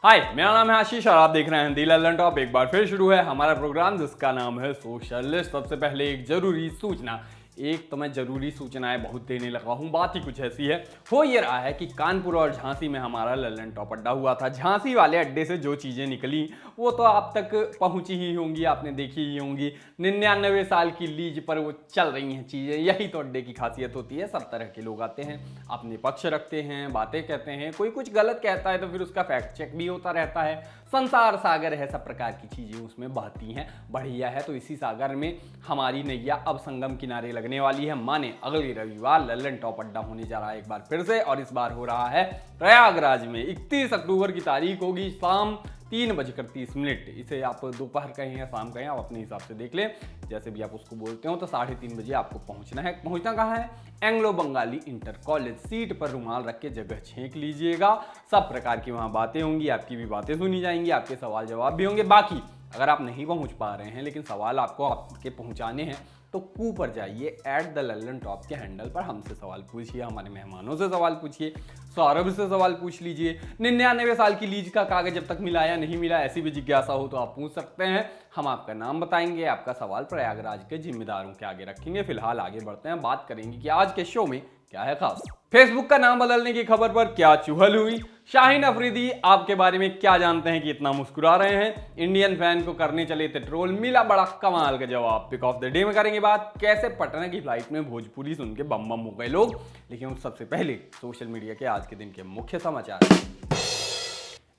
हाय, मेरा नाम है आशीष और आप देख रहे हैं दी लर्निंग टॉप। एक बार फिर शुरू है हमारा प्रोग्राम जिसका नाम है सोशलिस्ट। सबसे पहले एक जरूरी सूचना, एक तो मैं जरूरी सूचनाएं बहुत देने लगा हूँ, बात ही कुछ ऐसी है। हो ये रहा है कि कानपुर और झांसी में हमारा लर्निंग टॉप अड्डा हुआ था। झांसी वाले अड्डे से जो चीज़ें निकली वो तो आप तक पहुँची ही होंगी, आपने देखी ही होंगी। 99 साल की लीज पर वो चल रही हैं चीज़ें। यही तो अड्डे की खासियत होती है। सब तरह के लोग आते हैं, अपने पक्ष रखते हैं, बातें कहते हैं। कोई कुछ गलत कहता है तो फिर उसका फैक्ट चेक भी होता रहता है। संसार सागर है, सब प्रकार की चीज़ें उसमें बहती हैं। बढ़िया है। तो इसी सागर में हमारी नैया अब संगम किनारे लगने वाली है। माने अगले रविवार लर्निंग टॉप अड्डा होने जा रहा है एक बार फिर से, और इस बार हो रहा है प्रयागराज में। 31 अक्टूबर की तारीख होगी, शाम 3:30। इसे आप दोपहर कहें या शाम कहें, आप अपने हिसाब से देख लें, जैसे भी आप उसको बोलते हो। तो 3:30 बजे आपको पहुंचना है। पहुंचना कहाँ है? Anglo Bengali inter college. Seat पर रुमाल रख के जगह छेंक लीजिएगा। सब प्रकार की वहाँ बातें होंगी, आपकी भी बातें सुनी जाएंगी, आपके सवाल जवाब भी होंगे। बाकी अगर आप नहीं पहुँच पा रहे हैं लेकिन सवाल आपको आपके पहुँचाने हैं तो कू पर जाइए, @द_लर्निंग_टॉप के हैंडल पर हमसे सवाल पूछिए, हमारे मेहमानों से सवाल पूछिए, सौरभ से सवाल पूछ लीजिए। 99 साल की लीज का कागज जब तक मिला या नहीं मिला, ऐसी भी जिज्ञासा हो तो आप पूछ सकते हैं। हम आपका नाम बताएंगे, आपका सवाल प्रयागराज के जिम्मेदारों के आगे रखेंगे। फिलहाल आगे बढ़ते हैं, बात करेंगे कि आज के शो में क्या है खास। फेसबुक का नाम बदलने की खबर पर क्या चुहल हुई? शाहीन अफरीदी आपके बारे में क्या जानते हैं कि इतना मुस्कुरा रहे हैं? इंडियन फैन को करने चले थे ट्रोल, मिला बड़ा कमाल का जवाब। पिक ऑफ द डे में करेंगे बात, कैसे पटना की फ्लाइट में भोजपुरी सुन के बम बम हो गए लोग। लेकिन सबसे पहले सोशल मीडिया के आज के दिन के मुख्य समाचार।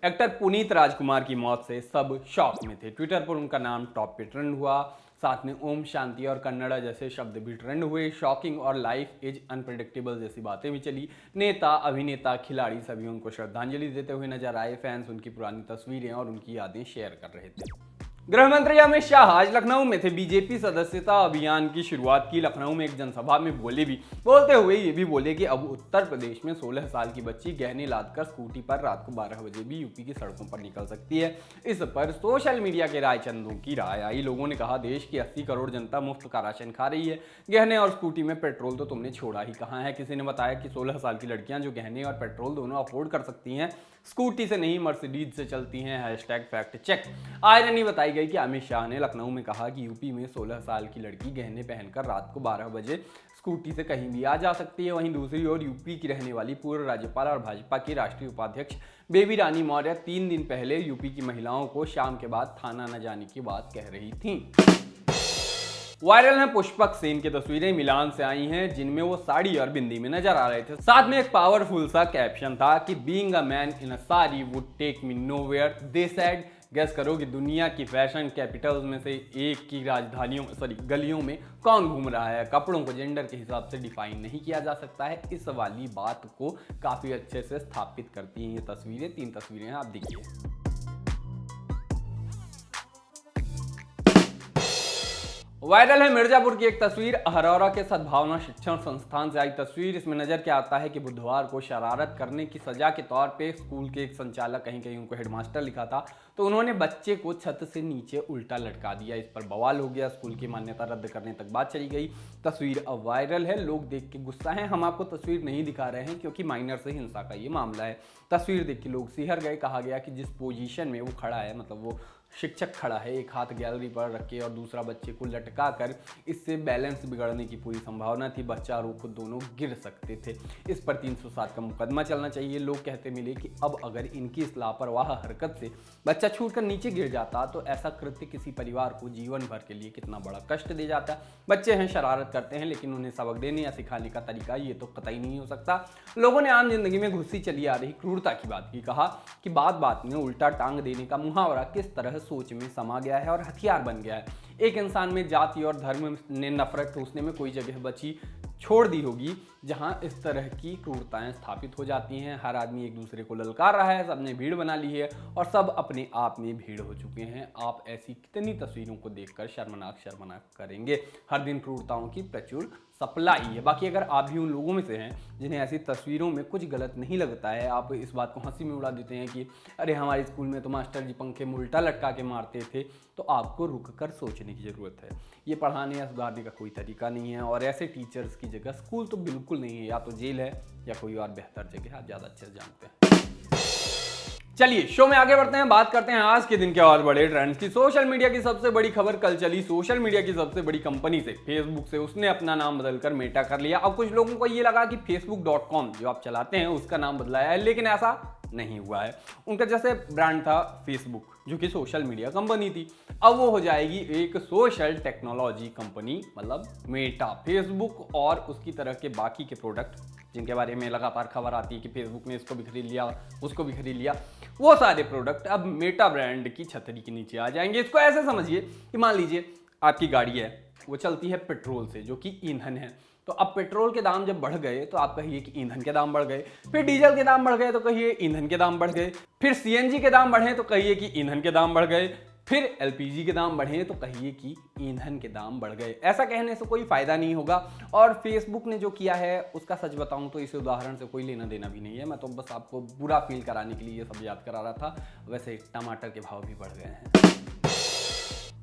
एक्टर पुनीत राजकुमार की मौत से सब शॉक में थे। ट्विटर पर उनका नाम टॉप पे ट्रेंड हुआ, साथ में ओम शांति और कन्नड़ा जैसे शब्द भी ट्रेंड हुए। शॉकिंग और लाइफ इज अनप्रेडिक्टेबल जैसी बातें भी चली। नेता, अभिनेता, खिलाड़ी सभी उनको श्रद्धांजलि देते हुए नजर आए। फैंस उनकी पुरानी तस्वीरें और उनकी यादें शेयर कर रहे थे। गृह मंत्री अमित शाह आज लखनऊ में थे। बीजेपी सदस्यता अभियान की शुरुआत की। लखनऊ में एक जनसभा में बोलते हुए ये भी बोले कि अब उत्तर प्रदेश में 16 साल की बच्ची गहने लादकर स्कूटी पर रात को 12 बजे भी यूपी की सड़कों पर निकल सकती है। इस पर सोशल मीडिया के रायचंदों की राय आई। लोगों ने कहा, देश की 80 करोड़ जनता मुफ्त का राशन खा रही है, गहने और स्कूटी में पेट्रोल तो तुमने छोड़ा ही कहाँ है। किसी ने बताया कि 16 साल की लड़कियां जो गहने और पेट्रोल दोनों अफोर्ड कर सकती हैं, स्कूटी से नहीं मर्सिडीज से चलती हैं। #Fact check. आयरनी बताई गई कि अमित शाह ने लखनऊ में कहा कि यूपी में 16 साल की लड़की गहने पहनकर रात को 12 बजे स्कूटी से कहीं भी आ जा सकती है। वहीं दूसरी ओर यूपी की रहने वाली पूर्व राज्यपाल और भाजपा की राष्ट्रीय उपाध्यक्ष बेबी रानी मौर्य 3 दिन पहले यूपी की महिलाओं को शाम के बाद थाना न जाने की बात कह रही थीं। वायरल है पुष्पक सेन की तस्वीरें, मिलान से आई हैं, जिनमें वो साड़ी और बिंदी में नजर आ रहे थे। साथ में एक पावरफुल सा कैप्शन था कि being a man in a sari would take me nowhere, they said. Guess करो कि दुनिया की फैशन कैपिटल्स में से एक की गलियों में कौन घूम रहा है? कपड़ों को जेंडर के हिसाब से डिफाइन नहीं किया जा सकता है। इस वाली बात को काफी अच्छे से स्थापित करती हैं ये तस्वीरें। 3 तस्वीरें हैं, आप देखिए। वायरल है मिर्जापुर की एक तस्वीर, अहरौरा के सद्भावना शिक्षण संस्थान से आई तस्वीर। इसमें नजर क्या आता है कि बुधवार को शरारत करने की सजा के तौर पे स्कूल के एक संचालक, कहीं कहीं उनको हेडमास्टर लिखा था, तो उन्होंने बच्चे को छत से नीचे उल्टा लटका दिया। इस पर बवाल हो गया, स्कूल की मान्यता रद्द करने तक बात चली गई। तस्वीर अब वायरल है, लोग देख के गुस्सा है। हम आपको तस्वीर नहीं दिखा रहे हैं क्योंकि माइनर से हिंसा का ये मामला है। तस्वीर देख के लोग सिहर गए। कहा गया कि जिस पोजीशन में वो खड़ा है, मतलब वो शिक्षक खड़ा है, एक हाथ गैलरी पर रख के और दूसरा बच्चे को लटका कर, इससे बैलेंस बिगड़ने की पूरी संभावना थी। बच्चा और वो खुद दोनों गिर सकते थे। इस पर 307 का मुकदमा चलना चाहिए। लोग कहते मिले कि अब अगर इनकी इस लापरवाह हरकत से बच्चा छूटकर नीचे गिर जाता तो ऐसा कृत्य किसी परिवार को जीवन भर के लिए कितना बड़ा कष्ट दे जाता। बच्चे हैं, शरारत करते हैं, लेकिन उन्हें सबक देने या सिखाने का तरीका ये तो कतई नहीं हो सकता। लोगों ने आम जिंदगी में घुसी चली आ रही क्रूरता की बात की। कहा कि बात बात में उल्टा टांग देने का मुहावरा किस तरह सोच में समा गया है और हथियार बन गया है। एक इंसान में जाति और धर्म ने नफरत ठूसने में कोई जगह बची छोड़ दी होगी जहां इस तरह की क्रूरताएं स्थापित हो जाती हैं। हर आदमी एक दूसरे को ललकार रहा है, सबने भीड़ बना ली है और सब अपने आप में भीड़ हो चुके हैं। आप ऐसी कितनी तस्वीरों को देखकर शर्मनाक करेंगे। हर दिन क्रूरताओं की प्रचुर सप्लाई है। बाकी अगर आप भी उन लोगों में से हैं जिन्हें ऐसी तस्वीरों में कुछ गलत नहीं लगता है, आप इस बात को हंसी में उड़ा देते हैं कि अरे हमारे स्कूल में तो मास्टर जी पंखे में उल्टा लटका के मारते थे, तो आपको रुक कर सोचने की ज़रूरत है। ये पढ़ाने या सुधारने का कोई तरीका नहीं है और ऐसे टीचर्स की जगह स्कूल तो बिल्कुल नहीं है। या तो जेल है या कोई और बेहतर जगह, आप ज़्यादा अच्छे से जानते हैं। चलिए शो में आगे बढ़ते हैं, बात करते हैं आज के दिन के और बड़े ट्रेंड्स की। सोशल मीडिया की सबसे बड़ी खबर कल चली। सोशल मीडिया की सबसे बड़ी कंपनी से, फेसबुक से, उसने अपना नाम बदलकर मेटा कर लिया। अब कुछ लोगों को ये लगा कि facebook.com जो आप चलाते हैं उसका नाम बदलाया है, लेकिन ऐसा नहीं हुआ है। उनका जैसे ब्रांड था फेसबुक, जो कि सोशल मीडिया कंपनी थी, अब वो हो जाएगी एक सोशल टेक्नोलॉजी कंपनी, मतलब मेटा। फेसबुक और उसकी तरह के बाकी के प्रोडक्ट जिनके बारे में लगातार खबर आती है कि फेसबुक ने इसको भी खरीद लिया, उसको भी खरीद लिया, वो सारे प्रोडक्ट अब मेटा ब्रांड की छतरी के नीचे आ जाएंगे। इसको ऐसे समझिए कि मान लीजिए आपकी गाड़ी है, वो चलती है पेट्रोल से, जो कि ईंधन है। तो अब पेट्रोल के दाम जब बढ़ गए तो आप कहिए कि ईंधन के दाम बढ़ गए, फिर डीजल के दाम बढ़ गए तो कहिए ईंधन के दाम बढ़ गए, फिर सीएनजी के दाम बढ़े तो कहिए कि ईंधन के दाम बढ़ गए, फिर एलपीजी के दाम बढ़े तो कहिए कि ईंधन के दाम बढ़ गए। ऐसा कहने से कोई फायदा नहीं होगा। और फेसबुक ने जो किया है उसका सच बताऊं तो इस उदाहरण से कोई लेना देना भी नहीं है। मैं तो बस आपको बुरा फील कराने के लिए ये सब याद करा रहा था। वैसे टमाटर के भाव भी बढ़ गए हैं।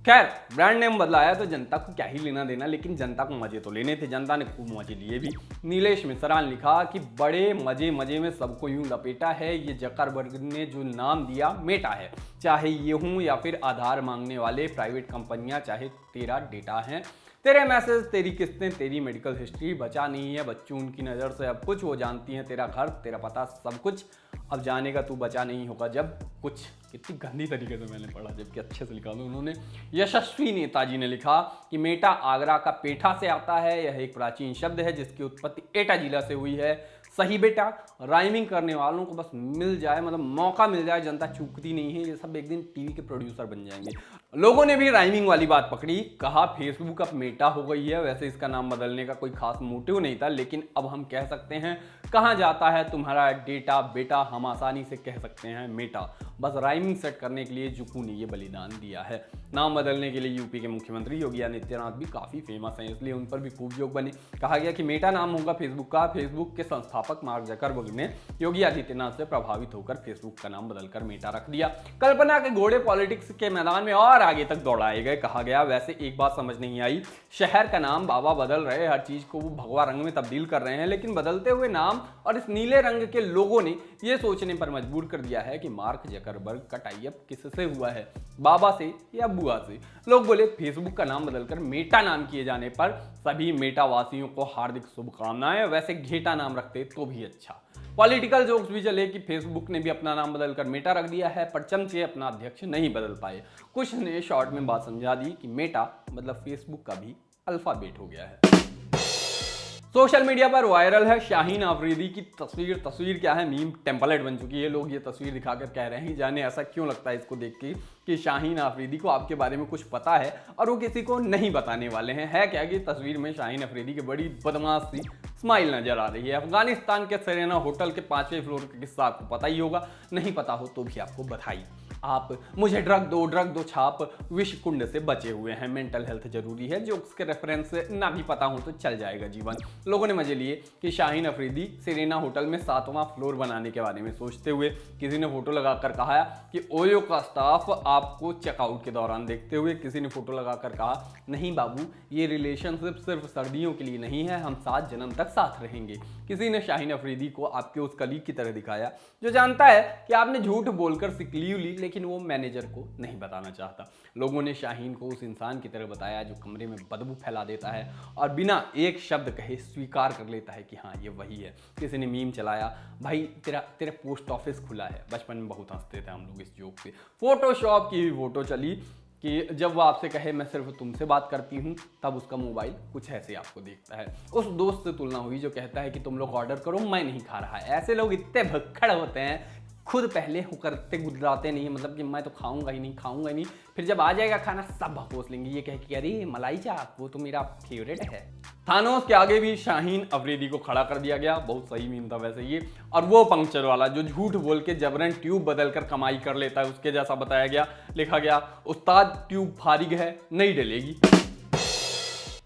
खैर, ब्रांड नेम बदलाया तो जनता को क्या ही लेना देना, लेकिन जनता को मजे तो लेने थे। जनता ने खूब मजे लिए भी। नीलेश मिश्रा ने लिखा कि बड़े मजे मजे में सबको यूं लपेटा है, ये जकरबर्ग ने जो नाम दिया मेटा है। चाहे ये हूं या फिर आधार मांगने वाले प्राइवेट कंपनियां, चाहे तेरा डेटा है, तेरे मैसेज, तेरी किस्तें, तेरी मेडिकल हिस्ट्री, बचा नहीं है बच्चों उनकी नज़र से अब कुछ। वो जानती हैं तेरा घर, तेरा पता, सब कुछ। अब जानेगा तू बचा नहीं होगा जब कुछ। कितनी गंदी तरीके से मैंने पढ़ा, जबकि अच्छे से लिखा था उन्होंने। यशस्वी नेताजी ने लिखा कि मेटा आगरा का पेठा से आता है। यह एक प्राचीन शब्द है जिसकी उत्पत्ति एटा जिला से हुई है। सही बेटा, राइमिंग करने वालों को बस मिल जाए, मतलब मौका मिल जाए, जनता चूकती नहीं है। ये सब एक दिन टीवी के प्रोड्यूसर बन जाएंगे। लोगों ने भी राइमिंग वाली बात पकड़ी, कहा फेसबुक अब मेटा हो गई है। वैसे इसका नाम बदलने का कोई खास मोटिव नहीं था, लेकिन अब हम कह सकते हैं कहाँ जाता है तुम्हारा डेटा बेटा, हम आसानी से कह सकते हैं मेटा। बस राइमिंग सेट करने के लिए जुकू ने ये बलिदान दिया है। नाम बदलने के लिए यूपी के मुख्यमंत्री योगी आदित्यनाथ भी काफ़ी फेमस हैं, इसलिए उन पर भी खूब जोक बने। कहा गया कि मेटा नाम होगा फेसबुक का। फेसबुक के संस्थापक मार्क जकरबर्ग ने योगी आदित्यनाथ से प्रभावित होकर फेसबुक का नाम बदलकर मेटा रख दिया। कल्पना के घोड़े पॉलिटिक्स के मैदान में और आगे तक दौड़ाए गए। कहा गया वैसे एक बात समझ नहीं आई, शहर का नाम बाबा बदल रहे, हर चीज को वो भगवा रंग में तब्दील कर रहे हैं, लेकिन बदलते हुए नाम और इस नीले रंग के लोगों ने ये सोचने पर मजबूर कर दिया है कि मार्क जकरबर्ग का टाई अप किससे हुआ है, बाबा से या बुआ से। लोग बोले फेसबुक का नाम बदलकर मेटा नाम किए जाने पर सभी मेटा वासियों को हार्दिक शुभकामनाएं। वैसे घेटा नाम रखते तो भी अच्छा। पॉलिटिकल जोक्स भी चले कि फेसबुक ने भी अपना नाम बदलकर मेटा रख दिया है, पर चमचे अपना अध्यक्ष नहीं बदल पाए। कुछ ने शॉर्ट में बात समझा दी कि मेटा मतलब फेसबुक का भी अल्फाबेट हो गया है। सोशल मीडिया पर वायरल है शाहीन अफरीदी की तस्वीर। तस्वीर क्या है, मीम टेम्पलेट बन चुकी है। लोग ये तस्वीर दिखाकर कह रहे हैं, जाने ऐसा क्यों लगता है इसको देख के कि शाहीन अफरीदी को आपके बारे में कुछ पता है और वो किसी को नहीं बताने वाले हैं। है क्या कि तस्वीर में शाहीन अफरीदी की बड़ी बदमाश सी स्माइल नजर आ रही है। अफगानिस्तान के सेरेना होटल के 5वें फ्लोर का किस्सा आपको पता ही होगा, नहीं पता हो तो भी आपको बधाई। आप मुझे ड्रग दो छाप विष कुंड से बचे हुए हैं। मेंटल हेल्थ जरूरी है, जो उसके रेफरेंस ना भी पता हो तो चल जाएगा जीवन। लोगों ने मजे लिए कि शाहीन अफरीदी सेरेना होटल में 7वां फ्लोर बनाने के बारे में सोचते हुए किसी ने फोटो लगाकर कहा कि ओयो का स्टाफ आपको चेकआउट के दौरान देखते हुए। किसी ने फोटो लगाकर कहा नहीं बाबू, ये रिलेशनशिप सिर्फ सर्दियों के लिए नहीं है, हम 7 जन्म तक साथ रहेंगे। किसी ने शाहीन अफरीदी को आपके उस कलीग की तरह दिखाया जो जानता है कि आपने झूठ बोलकर सिक लीव ली, लेकिन वो मैनेजर को नहीं बताना चाहता। लोगों ने शाहीन को उस इंसान की तरह बताया जो कमरे में बदबू फैला देता है और बिना एक शब्द कहे स्वीकार कर लेता है कि हाँ ये वही है। किसी ने मीम चलाया, भाई तेरा पोस्ट ऑफिस खुला है। बचपन में बहुत हंसते थे हम लोग इस जोक से। फोटोशॉप की भी फोटो चली कि जब वो आपसे कहे मैं सिर्फ तुमसे बात करती हूँ, तब उसका मोबाइल कुछ ऐसे आपको देखता है। उस दोस्त से तुलना हुई जो कहता है कि तुम लोग ऑर्डर करो, मैं नहीं खा रहा है। ऐसे लोग इतने भक्कड़ होते हैं, खुद पहले करते गुजराते नहीं, मतलब कि मैं तो खाऊंगा ही नहीं, फिर जब आ जाएगा खाना सब बकोस लेंगे, ये कह कि अरे मलाई चाप वो तो मेरा फेवरेट है। थानोस के आगे भी शाहीन अफरीदी को खड़ा कर दिया गया। बहुत सही मीम था वैसे ये। और वो पंक्चर वाला जो झूठ बोल के जबरन ट्यूब बदलकर कमाई कर लेता है, उसके जैसा बताया गया। लिखा गया उस्ताद ट्यूब फारिग है, नहीं डलेगी।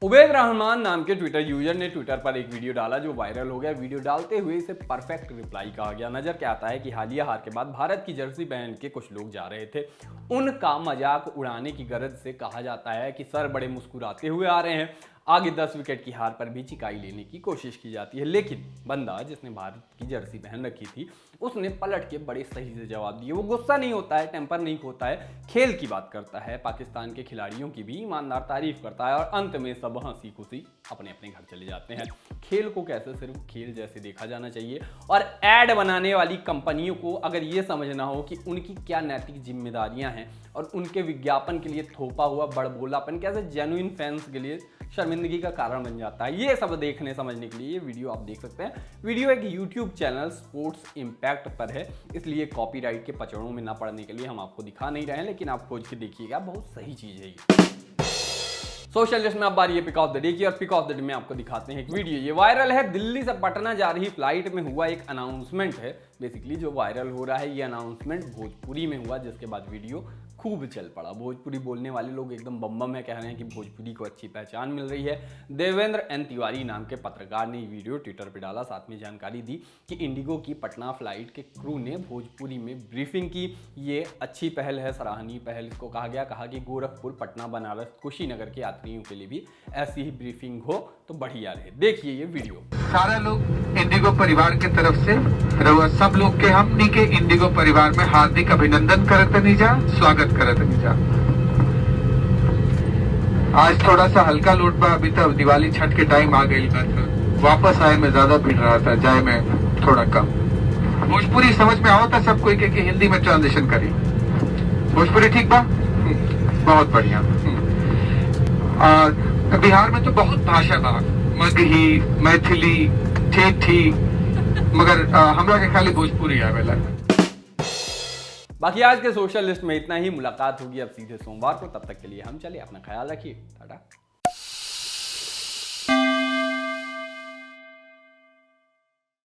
उबैद रहमान नाम के ट्विटर यूजर ने ट्विटर पर एक वीडियो डाला जो वायरल हो गया। वीडियो डालते हुए इसे परफेक्ट रिप्लाई कहा गया। नजर क्या आता है कि हालिया हार के बाद भारत की जर्सी पहन के कुछ लोग जा रहे थे। उनका मजाक उड़ाने की गरज से कहा जाता है कि सर बड़े मुस्कुराते हुए आ रहे हैं। आगे 10 विकेट की हार पर भी चिकाई लेने की कोशिश की जाती है, लेकिन बंदा जिसने भारत की जर्सी पहन रखी थी उसने पलट के बड़े सही से जवाब दिए। वो गुस्सा नहीं होता है, टेम्पर नहीं होता है, खेल की बात करता है, पाकिस्तान के खिलाड़ियों की भी ईमानदार तारीफ करता है और अंत में सब हंसी खुशी अपने अपने घर चले जाते हैं। खेल को कैसे सिर्फ खेल जैसे देखा जाना चाहिए और एड बनाने वाली कंपनियों को अगर ये समझना हो कि उनकी क्या नैतिक जिम्मेदारियां हैं और उनके विज्ञापन के लिए थोपा हुआ बड़बोलापन कैसे जेन्युइन फैंस के लिए शर्मिंदगी का कारण बन जाता है, ये सब देखने समझने के लिए ये वीडियो आप देख सकते हैं। वीडियो एक यूट्यूब चैनल स्पोर्ट्स इम्पैक्ट पर है, इसलिए कॉपीराइट के पचड़ों में ना पड़ने के लिए हम आपको दिखा नहीं रहे हैं, लेकिन आप खोज के देखिएगा, बहुत सही चीज़ है ये। सोशल लिस्ट में अब बारी है पिक ऑफ द डे की और पिक ऑफ द डे में आपको दिखाते हैं एक वीडियो। ये वायरल है, दिल्ली से पटना जा रही फ्लाइट में हुआ एक अनाउंसमेंट है। बेसिकली जो वायरल हो रहा है ये अनाउंसमेंट भोजपुरी में हुआ, जिसके बाद वीडियो खूब चल पड़ा। भोजपुरी बोलने वाले लोग एकदम बम बम है, कह रहे हैं कि भोजपुरी को अच्छी पहचान मिल रही है। देवेंद्र एन तिवारी नाम के पत्रकार ने ये वीडियो ट्विटर पर डाला, साथ में जानकारी दी कि इंडिगो की पटना फ्लाइट के क्रू ने भोजपुरी में ब्रीफिंग की। ये अच्छी पहल है, सराहनीय पहल इसको कहा गया। कहा कि गोरखपुर, पटना, बनारस, कुशीनगर के यात्रियों के लिए भी ऐसी ही ब्रीफिंग हो तो बढ़िया रहे। देखिए ये वीडियो। सारा लोग इंडिगो परिवार के तरफ से रउआ सब लोग के हमनी के इंडिगो परिवार में हार्दिक अभिनंदन करत नहीं जा, स्वागत करत नहीं जा। आज थोड़ा सा हल्का लोड बा, अभी तक दिवाली छठ के टाइम आ गई बा, वापस आए में ज्यादा भीड़ रहा था, जाए में थोड़ा कम। भोजपुरी समझ में आओ था सब कोई के हिंदी में ट्रांजिशन करी। भोजपुरी ठीक बा, बहुत बढ़िया। और बिहार में तो बहुत भाषा बा, मगही, मैथिली, ठेठी, मगर हमरा के खाली भोजपुरी आवेला। बाकी आज के सोशल लिस्ट में इतना ही। मुलाकात होगी अब सीधे सोमवार को, तब तक के लिए हम चले, अपना ख्याल रखिए, टाटा।